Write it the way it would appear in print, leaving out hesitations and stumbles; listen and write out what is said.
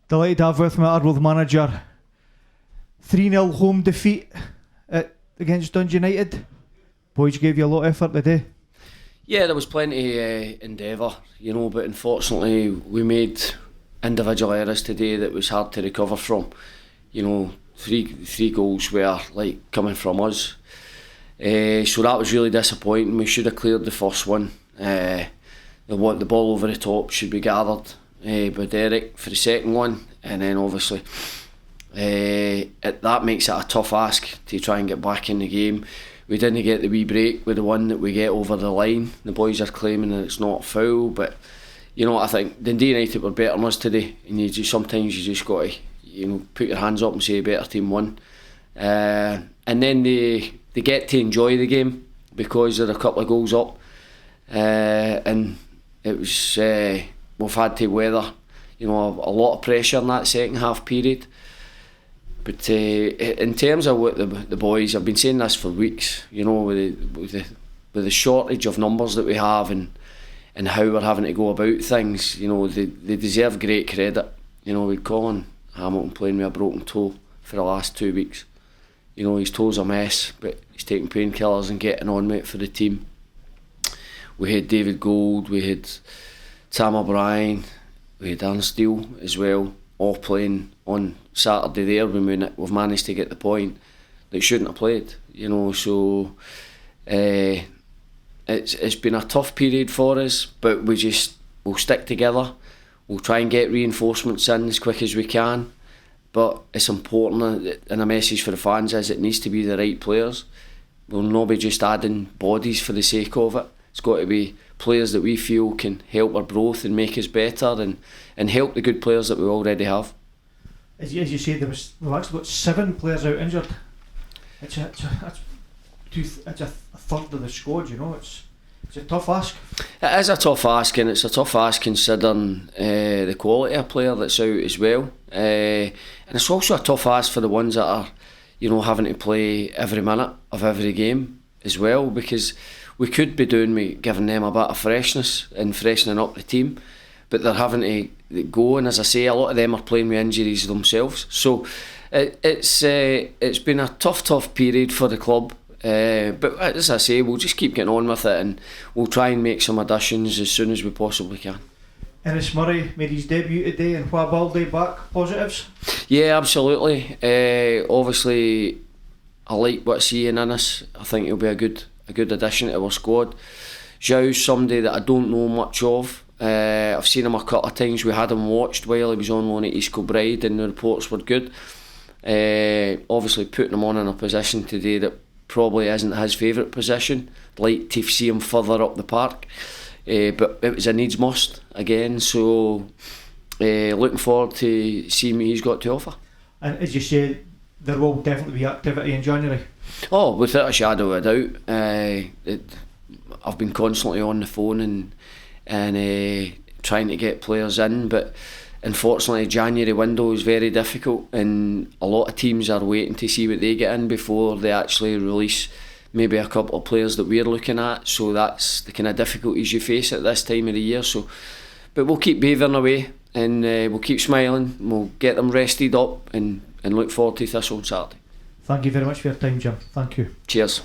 Delighted to have with me Arbroath manager. 3-0 home defeat against Dundee United. Boys gave you a lot of effort today. Yeah, there was plenty endeavour, but unfortunately we made individual errors today that was hard to recover from. Three goals were coming from us. So that was really disappointing. We should have cleared the first one. The ball over the top should be gathered by Derek for the second one, and then obviously that makes it a tough ask to try and get back in the game. We didn't get the wee break with the one that we get over the line. The boys are claiming that it's not a foul, but I think Dundee United were better than us today, and sometimes you just got to put your hands up and say better team won. And then they get to enjoy the game because they're a couple of goals up, and it was we've had to weather a lot of pressure in that second half period. But in terms of what the boys, I've been saying this for weeks, with the shortage of numbers that we have and how we're having to go about things, they deserve great credit. With Colin Hamilton playing with a broken toe for the last 2 weeks. His toe's a mess, but he's taking painkillers and getting on with it for the team. We had David Gold, we had Sam O'Brien, we had Aaron Steele as well, all playing on Saturday there when we've managed to get the point that shouldn't have played. So it's been a tough period for us, but we'll stick together. We'll try and get reinforcements in as quick as we can. But it's important, and a message for the fans is it needs to be the right players. We'll not be just adding bodies for the sake of it. It's got to be players that we feel can help our growth and make us better and help the good players that we already have. As you said, we've actually got 7 players out injured. It's a third of the squad. It's a tough ask. It is a tough ask, and it's a tough ask considering the quality of player that's out as well. And it's also a tough ask for the ones that are, having to play every minute of every game as well, because we could be giving them a bit of freshness and freshening up the team, but they're having to go, and as I say, a lot of them are playing with injuries themselves. So it's been a tough period for the club. But as I say, we'll just keep getting on with it, and we'll try and make some additions as soon as we possibly can. Ennis Murray made his debut today, and Wabaldi back. Positives? Yeah, absolutely. Obviously, I like what I see in Ennis. I think he'll be a good addition to our squad. Zhou's somebody that I don't know much of. I've seen him a couple of times. We had him watched while he was on loan at East Kilbride, and the reports were good. Obviously, putting him on in a position today that probably isn't his favourite position. Like to see him further up the park, but it was a needs must again. So looking forward to seeing what he's got to offer. And as you say, there will definitely be activity in January. Oh, without a shadow of a doubt. I've been constantly on the phone and trying to get players in, but unfortunately January window is very difficult, and a lot of teams are waiting to see what they get in before they actually release maybe a couple of players that we're looking at. So that's the kind of difficulties you face at this time of the year. But we'll keep beavering away, and we'll keep smiling. We'll get them rested up and look forward to Thistle on Saturday. Thank you very much for your time, Jim. Thank you. Cheers.